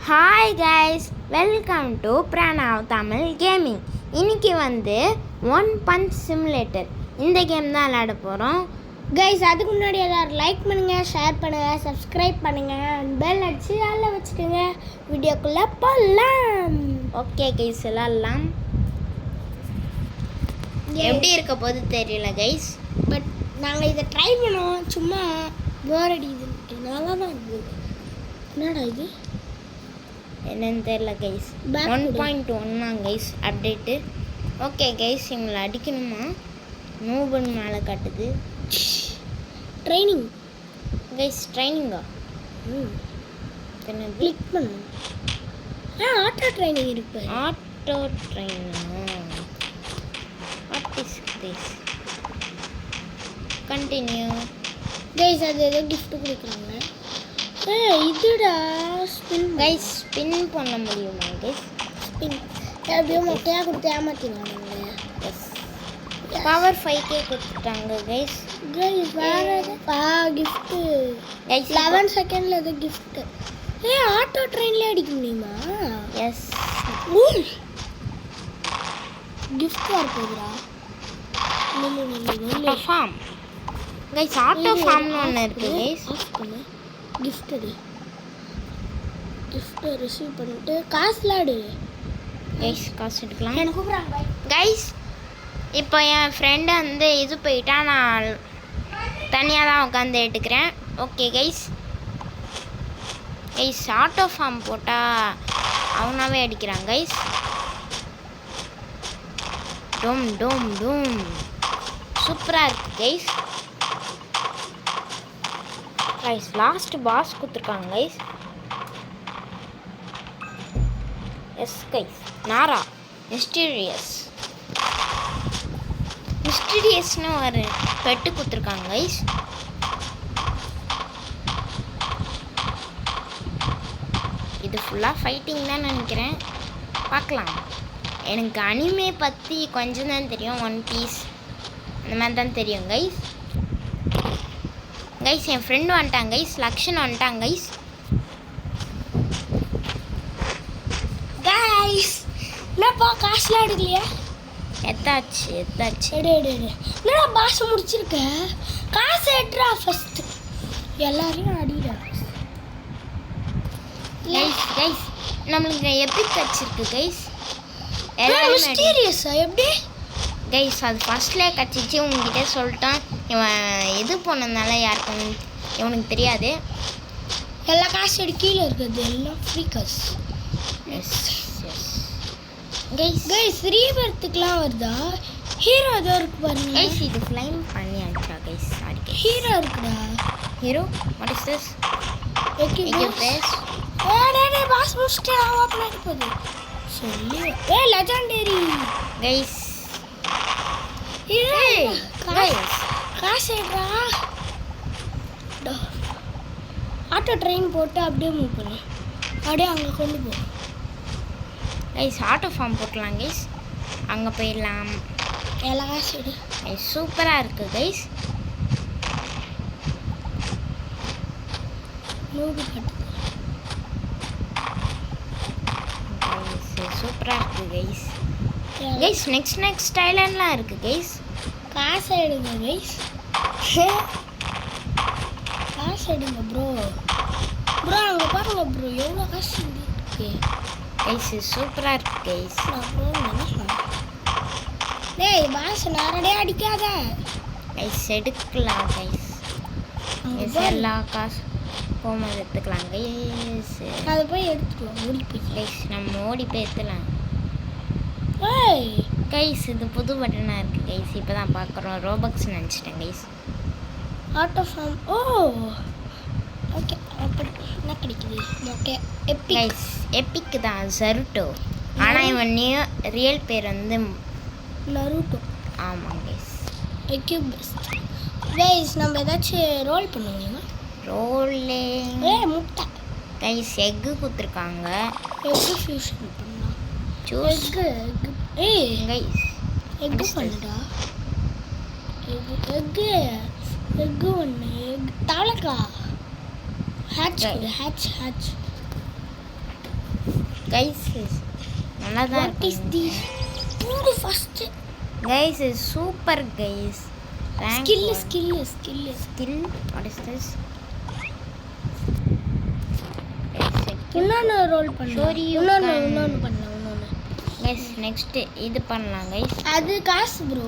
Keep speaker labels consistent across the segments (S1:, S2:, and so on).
S1: Hi guys, welcome to Pranav Tamil gaming. இன்றைக்கி வந்து one punch simulator இந்த கேம் தான் விளையாட போகிறோம்
S2: கைஸ். அதுக்கு முன்னாடி எல்லோரும் லைக் பண்ணுங்கள், ஷேர் பண்ணுங்கள், சப்ஸ்கிரைப் பண்ணுங்கள், பெல் அடித்து அதில் வச்சுக்கோங்க. வீடியோக்குள்ளே போகலாம்.
S1: ஓகே கைஸ், விளாட்லாம். எப்படி இருக்க போது தெரியல கைஸ்,
S2: பட் நாங்கள் இதை ட்ரை பண்ணோம். சும்மா போர் அடிக்குது, நல்லா தான் இருக்குது. என்னடா இது
S1: என்னன்னு தெரியல கைஸ். 1.1 தான் கைஸ் அப்டேட்டு. ஓகே கைஸ், இவங்களை அடிக்கணுமா? நூபன் மேலே காட்டுது.
S2: ட்ரைனிங்
S1: கைஸ், ட்ரைனிங்கா? என்னது?
S2: கிளிக் பண்ணு. ஆட்டோ ட்ரைனிங் இருக்கு.
S1: ஆட்டோ ட்ரைனா? What is this? Continue.
S2: Guys, அது ஏதோ கிஃப்ட் கொடுக்குறாங்க. இதுடா ஸ்பின்.
S1: கைஸ், ஸ்பின் பண்ண முடியுமா கைஸ்?
S2: ஸ்பின் எப்படியோ மொட்டையாக கொடுத்து ஏமாற்றிடுவாங்க.
S1: எஸ், பவர் 5K கொடுத்துட்டாங்க கைஸ்.
S2: கைஸ் வேறு கிஃப்ட்டு
S1: கைஸ்
S2: 11 செகண்டில் எது கிஃப்ட்டு. ஆட்டோ ட்ரெயின்லேயே அடிக்க முடியுமா?
S1: எஸ்,
S2: கிஃப்ட் வரப்போகுதுடா.
S1: ஃபார்ம் கைஸ், ஆட்டோ ஃபார்ம்னு ஒன்று இருக்குது கைஸ்.
S2: ஆஃப் பண்ணு. கிஃப்ட்டு ரிசீவ் பண்ணிட்டு காசுலாம் எடு
S1: கைஸ். காசு எடுக்கலாம்.
S2: எனக்கு கூப்பிட்றாங்க
S1: கைஸ். இப்போ என் ஃப்ரெண்டு வந்து இது போயிட்டா, நான் தனியாக தான் உட்காந்து எடுக்கிறேன். Okay guys. Guys, auto farm போட்டால் அவனாவே அடிக்கிறான் கைஸ். டோம் டோம் டோம். சூப்பராக இருக்குது கைஸ். கைஸ், லாஸ்ட் பாஸ் கொடுத்துருக்காங்க கைஸ். எஸ் கைஸ், நாரா மிஸ்டீரியஸ்னு ஒரு பெட்டு கொடுத்துருக்காங்க கைஸ். இது ஃபுல்லாக ஃபைட்டிங் தான் நினைக்கிறேன், பார்க்கலாம். எனக்கு அனிமே பற்றி கொஞ்சம் தான் தெரியும், ஒன் பீஸ் அந்த மாதிரி தான் தெரியும் கைஸ். கைஸ், என் ஃப்ரெண்டு வந்துட்டாங்க கைஸ், லக்ஷன் வந்துட்டாங்க கைஸ்.
S2: கைஸ், என்னப்பா காசுலாம் எடுக்கலையா?
S1: எத்தாச்சு
S2: எடு என்னடா பாஸ் முடிச்சிருக்க? காசு எடுறா ஃபர்ஸ்ட். எல்லாரையும் அடிடா
S1: கைஸ். நம்மளுக்கு எபிக் கிடச்சிருக்கு கைஸ்.
S2: மிஸ்டீரியஸா எப்படி
S1: கைஸ்? அது ஃபர்ஸ்ட்லேயே கிடச்சிச்சு. உங்ககிட்ட சொல்லிட்டான். இவன் இது போனதுனால யாருக்கும் இவனுக்கு தெரியாது.
S2: எல்லா காசு எடு, கீழே இருக்கிறது எல்லாம் ஃப்ரீ காசு.
S1: எஸ்
S2: கைஸ் ரீபர்த்துக்குலாம் வருதா? ஹீரோ ஏதோ இருக்கு பாருங்க
S1: கைஸ். இது ஃப்ளைம் பண்ணி அடிச்சா கைஸ். சாரி கைஸ்,
S2: ஹீரோ இருக்குடா.
S1: Hero what is this?
S2: பேஸ் பாஸ் முடிச்சிட்டே ஓப்பன் ஆகிட்டு போகுது. சொல்லி லெஜெண்டரி
S1: கைஸ்.
S2: காசு எடுறா. ஆட்டோ ட்ரெயின் போட்டு அப்படியே மூவ் பண்ணு, அப்படியே அங்கே கொண்டு போ
S1: கைஸ். ஆட்டோ ஃபார்ம் போட்டலாம் கைஸ், அங்கே போயிடலாம்.
S2: எல்லா காசு எடு.
S1: சூப்பராக இருக்குது கைஸ். சூப்பராக இருக்குது கைஸ். கைஸ், நெக்ஸ்ட் ஐலாண்ட்லாம் இருக்குது கைஸ்.
S2: காசை எடுங்க கைஸ், காசு எடுங்க ப்ரோ. அங்கே பாருங்க ப்ரோ, எவ்வளோ காசு இருக்கு
S1: கைஸ். சூப்பராக இருக்குது கைஸ்.
S2: டேய் பாஸ் நேரடியாக அடிக்காத
S1: கைஸ். எடுக்கலாம் கைஸ். எல்லா காசு போகும்போது எடுத்துக்கலாம் கைஸ்.
S2: அதை போய் எடுத்துக்கலாம், ஓடி போய்
S1: கைஸ். நம்ம ஓடி போய் எடுத்துலாம்
S2: கைஸ்.
S1: இது புது பட்டனாக இருக்குது கைஸ். இப்போ தான் பார்க்குறோம். ரோபக்ஸ் நினச்சிட்டேன் கைஸ்.
S2: Auto form. ஓகே, அப்படி என்ன கிடைக்குது? Okay,
S1: guys. எப்பிக் தான் ஜருட்டோ. ஆனால் இவன் ரியல் பேர் வந்து
S2: நருட்டோ.
S1: ஆமாம் கைஸ்.
S2: Equip best guys. நம்ம ஏதாச்சும் ரோல் பண்ணுவீங்களா?
S1: ரோலிங்
S2: முட்டை
S1: கைஸ். எக்கு கொடுத்துருக்காங்க.
S2: எக்கு ஃபியூஷன் பண்ணலாம்.
S1: Juice
S2: egg
S1: guys.
S2: எக்கு பண்ணுடா. எக்கு ஒன்று தவளைக்கா. ஹேட்ச்
S1: கைஸ் நல்லா தான்
S2: வாட் இஸ்
S1: இருக்கு
S2: திஸ் மூடு ஃபர்ஸ்ட்
S1: கைஸ் இது super guys
S2: skill
S1: skill what is this
S2: இன்னொன்னு ரோல் பண்ணலாம்
S1: Sorry, you
S2: இன்னொன்னு பண்ணலாம்
S1: கைஸ் நெக்ஸ்ட் இது பண்ணலாம் கைஸ்
S2: அது காசு ப்ரோ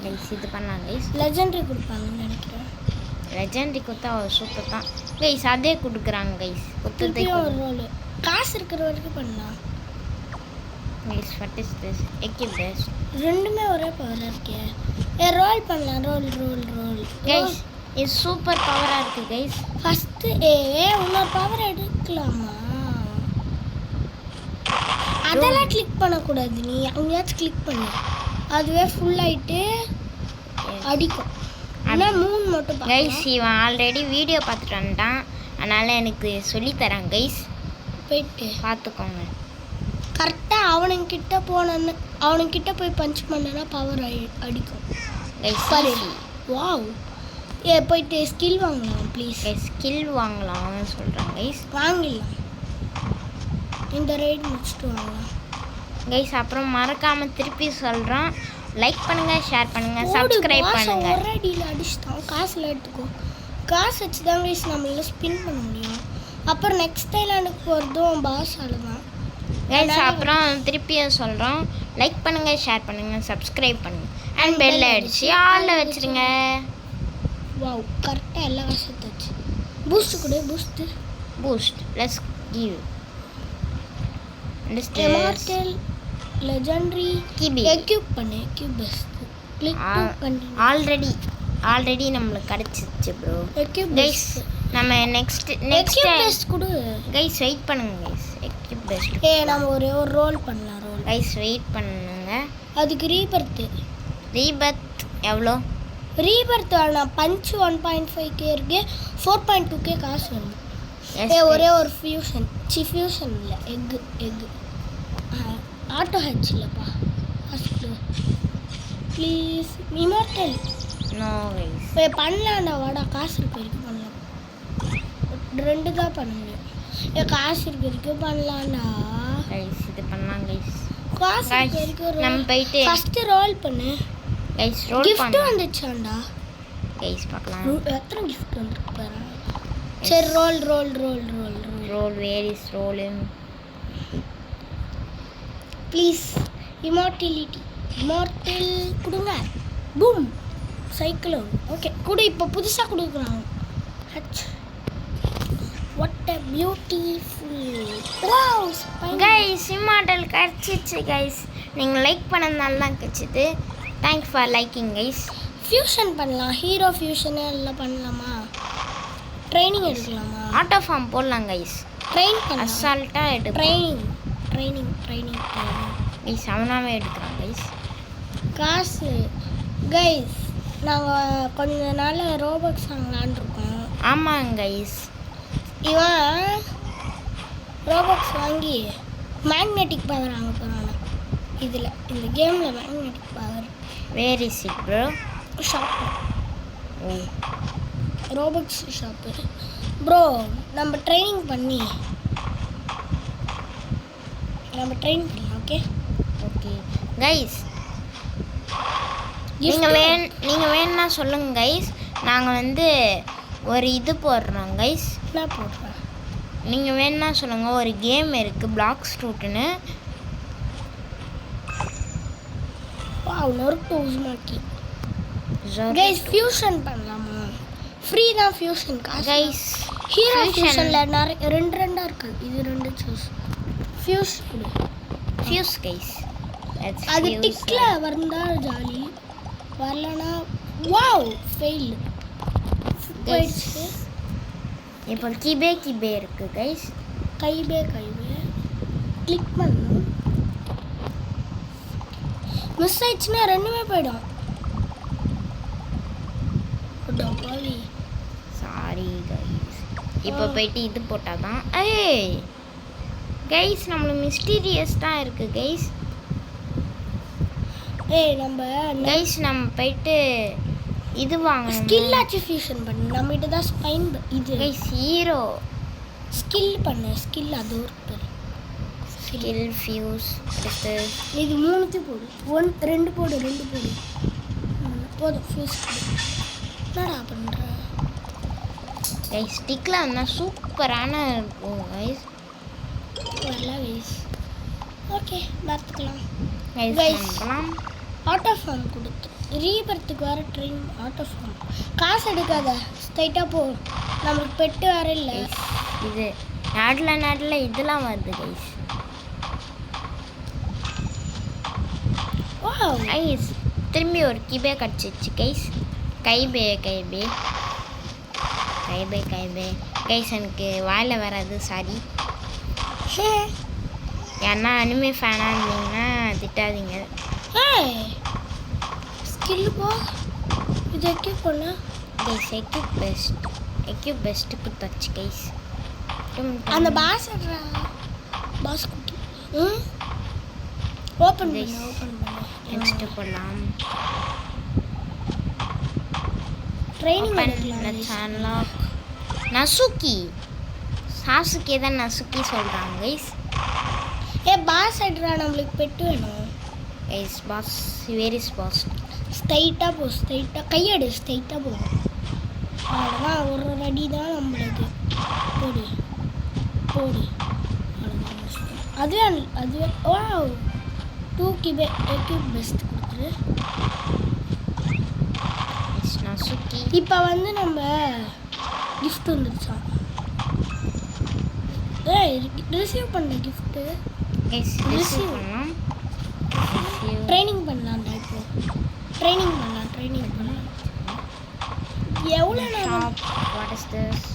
S1: கைஸ் இது பண்ணலாம் கைஸ்
S2: லெஜெண்டரி கொடுப்பாங்கன்னு நினைக்கிறேன்
S1: லெஜெண்டரி கொடுத்தா சூப்பர் தான் கைஸ் அதே கொடுக்குறாங்க கைஸ் கொடுத்ததே
S2: திருப்பியும் ஒரு ரோல் காசு இருக்கிற வரைக்கும் பண்ணலாம்
S1: guys what is this equip best
S2: ரெண்டுமே ஒரே பவர் இருக்கே ரோல் பண்ணலாம் ரோல்
S1: கைஸ் இது சூப்பர் பவரா இருக்கு கைஸ்
S2: ஃபர்ஸ்ட் இன்னொரு பவர் எடுக்கலாமா அதெல்லாம் கிளிக் பண்ணக்கூடாது நீ அங்கேயாச்சும் கிளிக் பண்ணு அதுவே ஃபுல் ஆயிட்டு அடிக்கும் ஆனால் 3 மட்டும்
S1: கைஸ் இவன் ஆல்ரெடி வீடியோ பார்த்துட்டு வந்துட்டான் அதனால எனக்கு சொல்லித்தரான் கைஸ்
S2: போயிட்டு
S1: பார்த்துக்கோங்க
S2: கரெக்டாக அவனுங்கிட்ட போய் பஞ்ச் பண்ணனா பவர் அடிக்கும்
S1: கைஸ்
S2: பாரு வாவ் போயிட்டு ஸ்கில் வாங்கலாம் ப்ளீஸ்
S1: கைஸ் ஸ்கில் வாங்கலாம்னு சொல்கிறான் கைஸ்
S2: வாங்கிடலாம் இந்த ரைட் முடிச்சுட்டு வாங்கலாம்
S1: கைஸ் அப்புறம் மறக்காம திருப்பி சொல்கிறோம் லைக் பண்ணுங்க ஷேர் பண்ணுங்க சப்ஸ்கிரைப் பண்ணுங்க
S2: ஒரு அடியில் அடிச்சுட்டான் காசுல எடுத்துக்கோ காசு வச்சு தான் கைஸ் நம்மளால ஸ்பின் பண்ண முடியும் அப்புறம் நெக்ஸ்ட் டைலாண்டுக்கு போகிறதும் பாஸால தான்
S1: கைஸ் அப்புறம் திருப்பியும் சொல்கிறோம் லைக் பண்ணுங்க ஷேர் பண்ணுங்க சப்ஸ்கிரைப் பண்ணுங்க அண்ட் பெல் அடிச்சு ஆளில் வச்சிருங்க
S2: வாவ் கரெக்டாக எல்லா காசும் வச்சு பூஸ்ட் கொடு
S1: boost let's give
S2: immortal legendary
S1: கிபி
S2: எக்யூப் பண்ணு equip best click to continue
S1: already நம்மளுக்கு கிடைச்சிச்சு ப்ரோ
S2: எக்யூப்
S1: கைஸ் நம்ம நெக்ஸ்ட்
S2: எக்யூப் பெஸ்ட் கொடு
S1: கைஸ் வெயிட் பண்ணுங்க கைஸ் எக்யூப் பெஸ்ட்
S2: நம்ம ஒரே ஒரு ரோல் பண்ணலாம்
S1: கைஸ் வெயிட் பண்ணுங்க
S2: அதுக்கு ரீபர்த்
S1: எவ்வளோ
S2: ரீபர்த் வேணாம் பஞ்ச் 1.5k இருக்கு 4.2k காசு வேணும் ஒரே ஒரு ஃபியூஷன் இல்லை எக் ஆட்டோ ஹெச் இல்லைப்பா first please immortal
S1: no guys
S2: பண்ணலாம்டா வாடா காசு இருக்க வரைக்கும் பண்ணலாம் 2 தான் பண்ண முடியும் காசு இருக்க வரைக்கும் பண்ணலாம்டா
S1: கைஸ் இது பண்ணலாம் கைஸ்
S2: காசு இருக்க வரைக்கும்
S1: நம்ம போயிட்டு
S2: ஃபர்ஸ்ட் ரோல் பண்ணு
S1: கைஸ் ரோல்
S2: gift
S1: பண்ணு
S2: வந்துச்சாண்டா
S1: கைஸ் பார்க்கலாம்
S2: எத்தனை gift வந்திருக்கு பாரு சரி roll
S1: where is rolling
S2: please immortal கொடுங்க பூம் சைக்கிளோன் ஓகே கூட இப்போ புதுசாக கொடுக்குறாங்க what a beautiful wow
S1: guys immortal கிடச்சிச்சு கைஸ் நீங்கள் லைக் பண்ணதுனால தான் கிடச்சிது thanks for liking guys
S2: fusion பண்ணலாம் ஹீரோ ஃபியூஷனே எல்லாம் பண்ணலாமா ட்ரைனிங் எடுக்கலாமா
S1: ஆட்டோ ஃபார்ம் போடலாம் கைஸ்
S2: ட்ரெயின் பண்ணலாம்
S1: அசால்ட்டாக எடுப்போம்
S2: ட்ரைனிங்
S1: கைஸ் அவனாவே எடுக்கிறான் கைஸ்
S2: காசு கைஸ் நாங்கள் கொஞ்ச நாள் ரோபோக்ஸ் வாங்கலான்ருக்கோம்
S1: ஆமாங்க கைஸ்
S2: இவன் ரோபோக்ஸ் வாங்கி மேக்னெட்டிக் பவர் வாங்க போகிறான் இதில் இந்த கேமில் magnetic power
S1: where is it bro
S2: shop
S1: oh
S2: Robux shop bro நம்ம ட்ரைனிங் பண்ணலாம் ஓகே
S1: கைஸ் நீங்கள் வேணும்னா சொல்லுங்க கைஸ் நாங்கள் வந்து ஒரு இது போடுறோம் கைஸ்
S2: என்ன போடுறேன்
S1: நீங்கள் வேணும்னா சொல்லுங்கள் ஒரு கேம் இருக்குது பிளாக் ஸ்ட்ரூட்னு
S2: நொறுக்கு உஸ்மாக்கி கைஸ் ஃபியூஷன் பண்ணலாமா ஃப்ரீ தான் ஃபியூஷன்
S1: கைஸ்
S2: ஹீரோ ஃபியூஷனில் நிறைய ரெண்டாக இருக்குது இது 2 சூஸ் ஃபியூஸ் கொடு
S1: ஃபியூஸ் கைஸ்
S2: அது டிக்கில் வந்தால் ஜாலி வரலனா வாவ் ஃபெயில் போயிடுச்சு
S1: இப்போ கிபே இருக்குது கைஸ்
S2: கைபே கிளிக் பண்ணணும் மிஸ் ஆயிடுச்சுன்னா 2மே போயிடும்
S1: சாரி கைஸ் இப்போ போயிட்டு இது போட்டால் தான் கைஸ் நம்மளுக்கு மிஸ்டீரியஸ் தான் இருக்குது கைஸ் நம்ம போயிட்டு இது வாங்கணும்
S2: ஸ்கில் அச்சீவ்மென்ட் பண்ணு நம்மகிட்ட தான் ஸ்பைன் இது
S1: கைஸ் ஹீரோ
S2: ஸ்கில் பண்ணு ஸ்கில் அது ஒரு பேர்
S1: ஸ்கில் ஃபியூஸ் அடுத்து
S2: இது மூணுத்தையும் போடு ரெண்டு போடு போதும் ஃபியூஸ் என்னடா பண்ணுற
S1: கைஸ் ஸ்டிக்கில் இருந்தால் சூப்பரான இருக்கும் கைஸ்.
S2: வரல கைஸ். ஓகே பார்த்துக்கலாம்.
S1: Guys
S2: Guys.
S1: பண்ணலாம்.
S2: ஆட்டோ ஃபார்ம் கொடுத்து ரீபர்த்துக்கு வர ட்ரெயின் ஆட்டோ ஃபார்ம் காசு எடுக்காத ஸ்ட்ரைட்டாக போ. நம்மளுக்கு பெட்டு வேற இல்லை.
S1: இது நாட்டில் இதெல்லாம் வருது கைஸ். கைஸ் திரும்பி ஒரு கிபே கிடச்சிச்சு கைஸ். கைபே கைஸ் எனக்கு வாயில் வராது சாரி. ஏன்னா அனிமே ஃபேனாக இருந்தீங்கன்னா திட்டாதீங்க.
S2: ஸ்கில் போ. இது எக்யூப் பண்ண
S1: கைஸ் எக்யூப் பெஸ்ட்டு கொடுத்தாச்சு கைஸ்.
S2: அந்த பாஸ் குட்டி ஓப்பன் பண்ணு
S1: நெக்ஸ்ட்டு போடலாம்.
S2: ட்ரைனிங்
S1: அன்லாக் நசுக்கி சாசுக்கே தான் நசுக்கி சொல்கிறாங்க கைஸ்.
S2: பாஸ் ஆயிடுறா. நம்மளுக்கு பெட்டு வேணும்
S1: guys. Pass where is pass?
S2: ஸ்ட்ரைட்டாக போ. கையெடு ஸ்ட்ரைட்டாக போ. அவ்வளோதான் ஒரு அடி தான் நம்மளுக்கு. போடு அவ்வளோதான். அதுவே ஓ 2 கிபே எக்யூப் பெஸ்ட் கொடுத்துரு.
S1: நசுக்கி
S2: இப்போ வந்து நம்ம கிஃப்ட் வந்துருச்சா? ரிசீவ் பண்ண கிஃப்ட்டு
S1: கைஸ் ரிசீவ் பண்ணலாம்.
S2: ட்ரைனிங் பண்ணலாம்டா. இப்போ ட்ரைனிங் பண்ணலாம். எவ்வளோ நேரம்?
S1: What is this?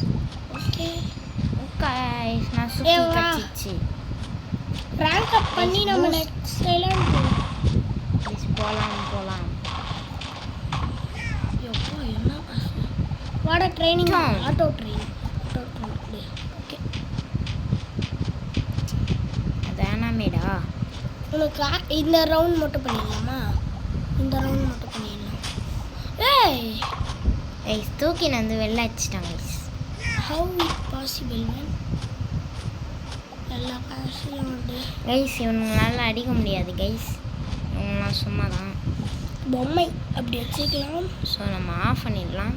S2: Okay
S1: guys நசுக்கி கச்சிச்சு.
S2: ரேங்க் அப் பண்ணி நம்ம நெக்ஸ்ட் ஐலாண்ட்
S1: போகலாம்.
S2: எப்போ என்ன வாட ட்ரைனிங் ஆட்டோ ட்ரெயின் ஓகே.
S1: அதானாமேடா
S2: உனக்கு இந்த ரவுண்ட் மட்டும் பண்ணிடலாமா?
S1: கைஸ் தூக்கி வந்து வெளில அடிச்சிட்டாங்க guys.
S2: How it possible man? எல்லா காசும் உண்டு
S1: கைஸ். இவங்களால அடிக்க முடியாது கைஸ். இவங்களாம் சும்மா தான்
S2: பொம்மை அப்படி வச்சுக்கலாம்.
S1: ஸோ நம்ம ஆஃப் பண்ணிடலாம்.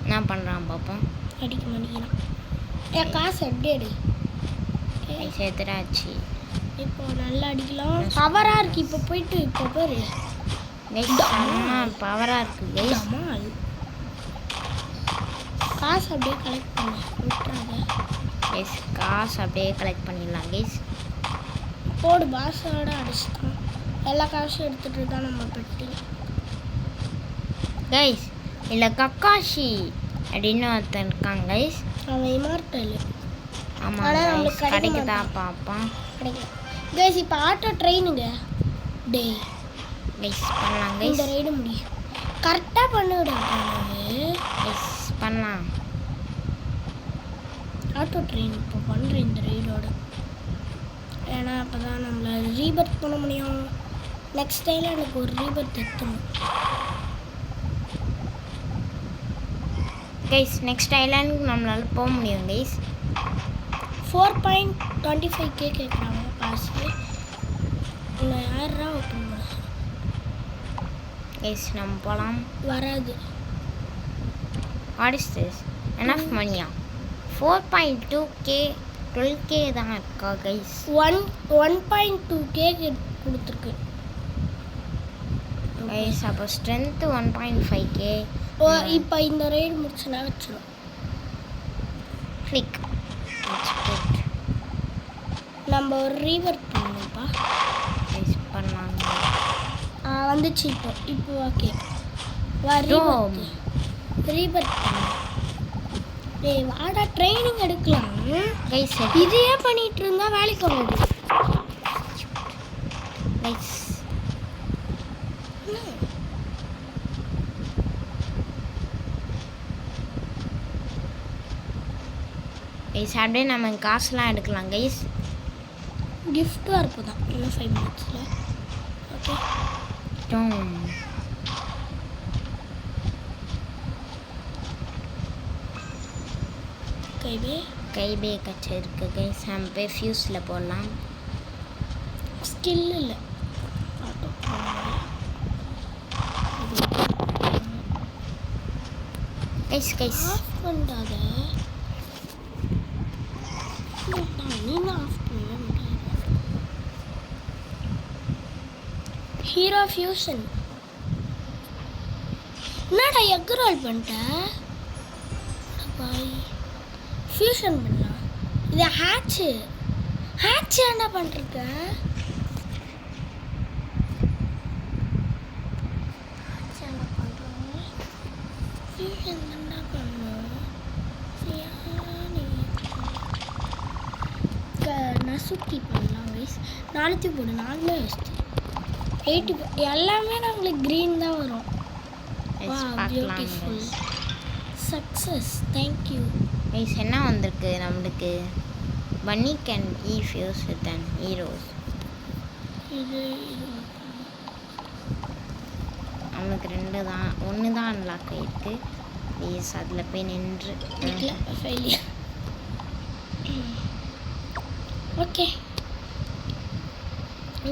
S1: என்ன பண்ணுறான் பார்ப்போம்.
S2: அடிக்க மாட்டேங்கிறான். என் காசு எப்படி அடி
S1: கைஸ் எதிராச்சு.
S2: இப்போ நல்லா அடிக்கலாம். பவராக இருக்கு. இப்போ போயிட்டு இப்போ பாரு
S1: கைஸ் பவராக இருக்குது கைஸ்.
S2: காசு அப்படியே கலெக்ட் பண்ண விட்டுறாங்க
S1: கைஸ். காசு அப்படியே கலெக்ட் பண்ணிடலாம் கைஸ்.
S2: போடு பாஸோட அடிச்சிட்டோம். எல்லா காசும் எடுத்துகிட்டு தான் நம்ம பெட்டி
S1: கைஸ். இல்லை கக்காஷி அப்படின்னு ஒருத்தன் இருக்காங்க கைஸ்.
S2: அவன் இமார்டல்.
S1: ஆமாம்
S2: ஆனால் நம்மளுக்கு
S1: கிடைக்குதா பார்ப்போம்.
S2: கிடைக்கும் கைஸ். இப்போ ஆட்டோ ட்ரெயினுங்க டே
S1: கைஸ் பண்ணலாம் கைஸ்.
S2: இந்த ரைடு முடியும். கரெக்டாக பண்ணிவிட
S1: கைஸ் பண்ணலாம்.
S2: ஆட்டோ ட்ரெயின் இப்போ பண்ணுறேன் இந்த ரைடோட. ஏன்னா அப்போ தான் நம்மளை ரீபர்த் பண்ண முடியும். நெக்ஸ்ட் டைமில் எனக்கு ஒரு ரீபர்த் எடுத்துணும்
S1: கைஸ். நெக்ஸ்ட் ஐலாண்டுக்கு நம்மளால போக முடியும் கைஸ்.
S2: 4.25K கேட்குறாங்க காசு. இல்லை யாரா ஓப்பன் பண்ண
S1: கைஸ் நம்ம போகலாம்.
S2: வராது.
S1: What is this? எனஃப் மணியா? 4.2K 12K தான் இருக்கா கைஸ்.
S2: 1.2K கொடுத்துருக்கு
S1: கைஸ். அப்போ ஸ்ட்ரென்த்து 1.5K.
S2: இப்போ இந்த ரைடு முடிச்சுனா வச்சிடும்.
S1: கிளிக்
S2: நம்ம ஒரு ரீவர்ட் பண்ணணும்ப்பா.
S1: கைஸ் பண்ணலாம்.
S2: வந்துச்சு இப்போ ஓகே. ரீபர்த் டேய் வாடா ட்ரைனிங் எடுக்கலாம்
S1: கைஸ்.
S2: இதையே பண்ணிட்டு இருந்தா வேலைக்கு வராது
S1: கைஸ். கைஸ் அப்படியே நம்ம காசுலாம் எடுக்கலாம் கைஸ்.
S2: கிஃப்ட்டாக இருக்கும் தான் இன்னும் 5 மினிட்ஸில். ஓகே
S1: ஸ்கை பேக் இருக்கு கைஸ். நம்ம போய் ஃபியூஸில் போடலாம்.
S2: ஸ்கில் இல்லை.
S1: கைஸ் கைஸ்
S2: ஆஃப் பண்ணாத. நீ ஆஃப் பண்ண முடியாது. Hero fusion. என்னடா எக் ரோல் பண்ணிட்ட? பாய் ஃபியூஷன் பண்ணலாம். இது ஹேட்சு என்ன பண்ணிருக்க? ஃபியூஷன் என்ன பண்ணும்? நசுக்கி பண்ணலாம் கைஸ். 4 போடு. 4 வேஸ்ட்டு. 80 எல்லாமே நம்மளுக்கு க்ரீன் தான் வரும். Beautiful success. Thank you
S1: guys. என்ன வந்திருக்கு நம்மளுக்கு? பன்னி can E fuse with an heroes.
S2: இது
S1: நம்மளுக்கு 2 தான். 1 தான் அன்லாக் ஆகிருக்கு. ப்ளீஸ் அதில் போய் நின்று
S2: ஃபெயிலியர். ஓகே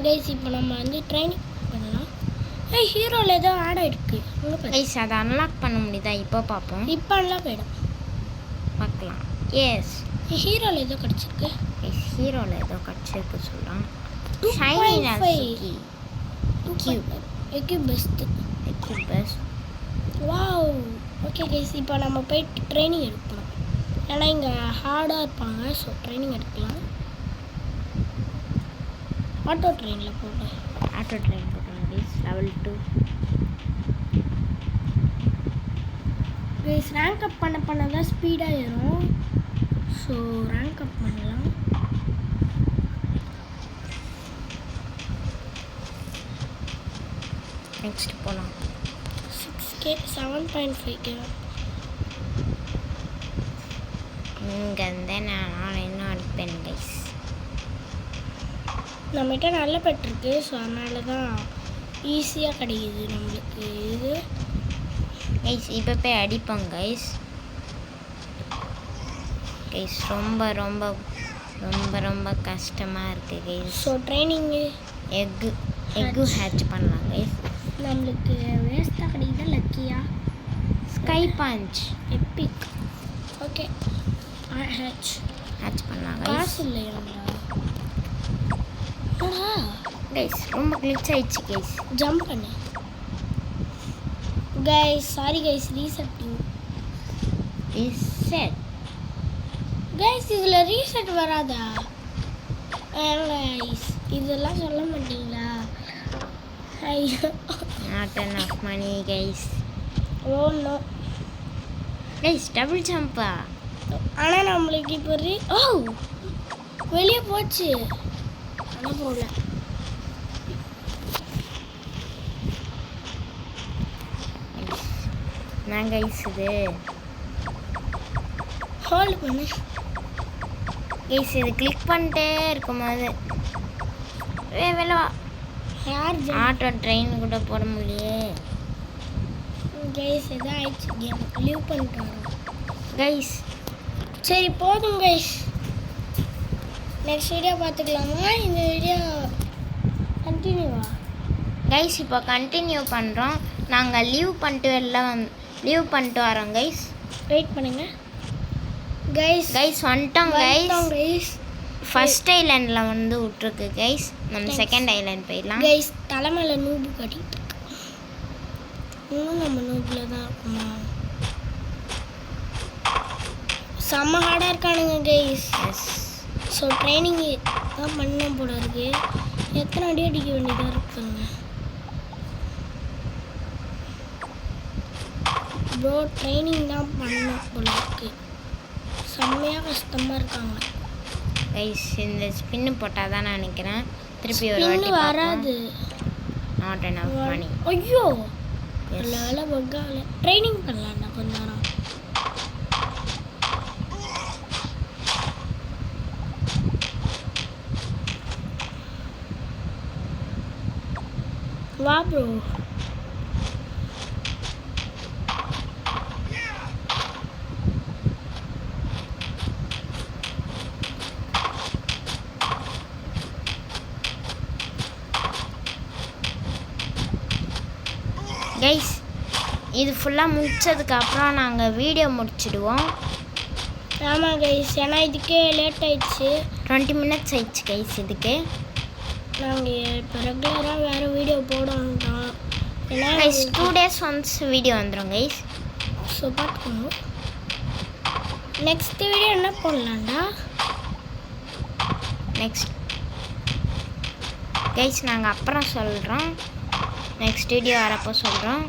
S2: கைஸ், இப்போ நம்ம வந்து ட்ரைனிங் பண்ணலாம். ஹீரோவில் ஏதோ ஆட் ஆகிருக்கு.
S1: கைஸ் அதை அன்லாக் பண்ண முடியுதா? இப்போ பார்ப்போம்.
S2: இப்போ அன்லாக் ஆகிடும்.
S1: பார்க்கலாம். எஸ்,
S2: ஹீரோவில் ஏதோ கிடச்சிருக்கு.
S1: கைஸ் ஹீரோவில் ஏதோ கிடச்சிருக்கு சொல்லலாம். ஷைனி நசுக்கி
S2: equip best.
S1: Equip best.
S2: Wow. Okay guys, இப்போ நம்ம போயிட்டு ட்ரைனிங் எடுக்கணும். ஏன்னா இங்கே ஹார்டாக இருப்பாங்க. ஸோ ட்ரைனிங் எடுக்கலாம். ஆட்டோ ட்ரெயினில் போட்டேன்.
S1: ஆட்டோ ட்ரெயின் போட்டோம் guys. Level 2
S2: guys. Rank up பண்ண தான் ஸ்பீடாக ஏறும். ஸோ ரேங்க் அப் பண்ணலாம்.
S1: நெக்ஸ்ட் போகலாம்.
S2: 6K 7.5K.
S1: இங்கேருந்து நான் இன்னும் அடிப்பேன் கைஸ்.
S2: நம்மகிட்ட நல்ல பெட்ருக்கு. ஸோ அதனால தான் ஈஸியாக கிடைக்குது நம்மளுக்கு இது.
S1: கைஸ் இப்போ போய் அடிப்போம் கைஸ். கைஸ் ரொம்ப ரொம்ப ரொம்ப ரொம்ப கஷ்டமாக இருக்குது கைஸ்.
S2: ஸோ ட்ரைனிங்கு
S1: எக்கு ஹேட்ச் பண்ணலாம் கைஸ்.
S2: நம்மளுக்கு வேஸ்ட்டாக கிடைக்குது. லக்கியா
S1: sky punch
S2: epic. Okay hatch
S1: பண்ணலாம் கைஸ்.
S2: காசு இல்லையாண்டா
S1: கைஸ் ரொம்ப கிளிச் ஆயிடுச்சு கைஸ்.
S2: ஜம்ப் பண்ணு guys. Sorry guys. Reset guys. இதில் ரீசெட் வராதா கைஸ்? இதெல்லாம் சொல்ல மாட்டீங்களா? ஐயோ,
S1: not enough money guys.
S2: Oh no
S1: guys double ஜம்பா.
S2: ஆனால் நம்மளுக்கு இப்போ வெளியே போச்சு. ஆனால் போகல.
S1: நான் கைஸ் இது
S2: ஹோல்ட் பண்ணு
S1: கைஸ். இது கிளிக் பண்ணிட்டே இருக்கும்போது வெளில
S2: யார்
S1: ஆட்டோ ட்ரெயின் கூட போட முடியலையே
S2: கைஸ். எதாவது ஆயிடுச்சு. கேம் லீவ் பண்ணிட்டு வரோம்
S1: கைஸ்.
S2: சரி போதும் கைஸ். Next video பார்த்துக்கலாமா? இந்த வீடியோ கண்டினியூவா
S1: கைஸ்? இப்போ கண்டினியூ பண்ணுறோம். நாங்கள் லீவ் பண்ணிட்டு வரோம் கைஸ்.
S2: வெயிட் பண்ணுங்க கைஸ்.
S1: வந்துட்டோம் கைஸ்.
S2: கைஸ்
S1: ஃபர்ஸ்ட் ஐலாண்டில் வந்து விட்ருக்கு கைஸ். நம்ம செகண்ட் ஐலாண்ட் போயிடலாம்
S2: கைஸ். தலைமையில நூபு கட்டிட்டு இன்னும் நம்ம நூபில் தான் இருக்குமா? செம்ம ஹார்டாக இருக்கானுங்க கைஸ். ஸோ ட்ரைனிங் தான் பண்ண போல இருக்கு. எத்தனை அடி அடிக்க வேண்டியதாக இருக்குங்க ப்ரோ. ட்ரைனிங் தான் பண்ண போல இருக்கு. செம்மையாக கஷ்டமாக இருக்காங்க
S1: கைஸ். இந்த ஸ்பின்னு போட்டால் தான் நான் நினைக்கிறேன். திருப்பி ஒரு வாட்டி
S2: வராது.
S1: Not enough money.
S2: ஐயோ வேலை பக்கால. ட்ரைனிங் பண்ணலாம்டா கொஞ்ச நேரம். வா ப்ரோ.
S1: இது ஃபுல்லாக முடிச்சதுக்கப்புறம் நாங்கள் வீடியோ முடிச்சிடுவோம்.
S2: ஆமாம் கைஸ், ஏன்னா இதுக்கே லேட் ஆயிடுச்சு.
S1: 20 மினிட்ஸ் ஆயிடுச்சு கைஸ். இதுக்கு
S2: நாங்கள் இப்போ ரெகுலராக வேறு வீடியோ போடணும். ஏன்னா
S1: கைஸ் 2 days ஒன்ஸ் வீடியோ வந்துடும் கைஸ்.
S2: ஸோ பார்த்துக்கணும். நெக்ஸ்ட் வீடியோ என்ன போடலாம்டா?
S1: நெக்ஸ்ட் கைஸ் நாங்கள் அப்புறம் சொல்கிறோம். நெக்ஸ்ட் வீடியோ வரப்போ சொல்கிறோம்.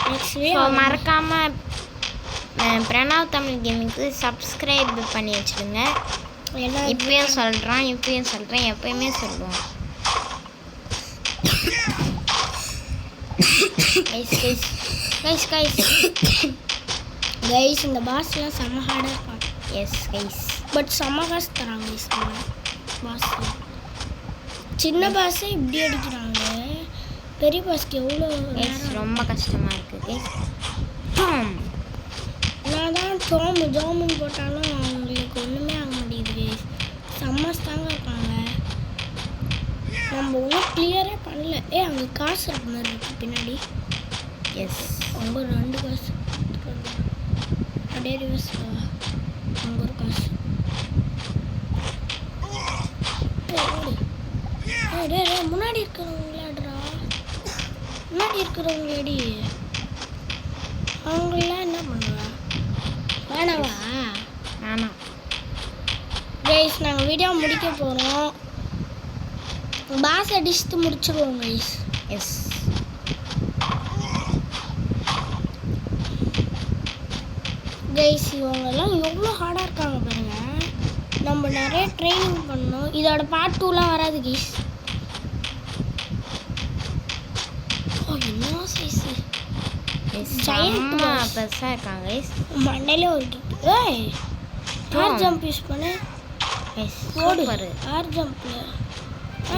S2: நெக்ஸ்ட்
S1: ஸோ
S2: வீடியோ
S1: மறக்காமல் பிரணவ் தமிழ் கேமிங்க்கு சப்ஸ்கிரைப் பண்ணி வச்சுடுங்க.
S2: ஏன்னா
S1: இப்பயும் சொல்கிறேன், எப்பயுமே சொல்லுவோம்.
S2: கைஸ் இந்த பாஸ்லாம் செம்ம ஹார்டாக இருப்பாங்க.
S1: S guys.
S2: பட் செம்ம காசு தராங்க கைஸ் பாஸ். சின்ன பாஸே இப்படி அடிக்கிறாங்க, பெரிய பாஸ்க்கு எவ்வளோ
S1: கைஸ் ரொம்ப கஷ்டமாக இருக்குது கைஸ்.
S2: நான் தான் ஜாமுன் போட்டாலும் அவங்களுக்கு ஒன்றுமே ஆக மாட்டேங்குது கைஸ். செம்மஸ் தாங்க இருக்காங்க. நம்ம ஒன்றும் கிளியரே பண்ணல. அங்கே காசு இருக்கு மாதிரி இருக்கு பின்னாடி.
S1: எஸ்
S2: அங்கே 2 காசு அப்படியே ரிவர்ஸ். அங்கே ஒரு காசு. முன்னாடி இருக்கிறவங்களாடுறா, முன்னாடி இருக்கிறவங்களடி அவங்களாம் என்ன பண்ணுவா? வேணாவா?
S1: வேணாம்
S2: கைஸ் நாங்கள் வீடியோ முடிக்க போகிறோம். பாஸ் அடிச்சுட்டு முடிச்சிடுவோம் கைஸ்.
S1: எஸ்
S2: கைஸ் இவங்கெல்லாம் எவ்வளோ ஹார்டாக இருக்காங்க பாருங்க. நம்ம நிறைய ட்ரைனிங் பண்ணோம். இதோட பார்ட் 2லாம் வராது கைஸ். என்ன சைஸு
S1: செம்ம பெருசாக இருக்காங்க கைஸ்.
S2: மண்டையில ஒரு ஆர் ஜம்ப் யூஸ் பண்ணு.
S1: எஸ்
S2: ஓடு
S1: சூப்பர்.
S2: ஆர் ஜம்ப்ல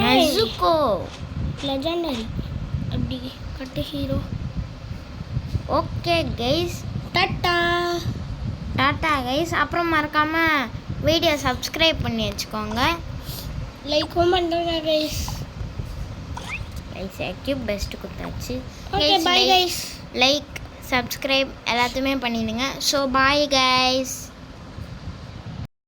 S1: நசுக்கோ
S2: லெஜெண்டரி அப்படி கட்டு hero.
S1: Okay guys,
S2: tata
S1: tata guys. அப்புறம் மறக்காமல் வீடியோ சப்ஸ்கிரைப் பண்ணி வச்சுக்கோங்க.
S2: லைக்கும் பண்ணுறேங்க கைஸ்.
S1: கைஸ் எக்யூப் பெஸ்ட்டு கொடுத்தாச்சு.
S2: Okay bye guys.
S1: Like subscribe எல்லாத்தையுமே பண்ணிடுங்க. So bye guys.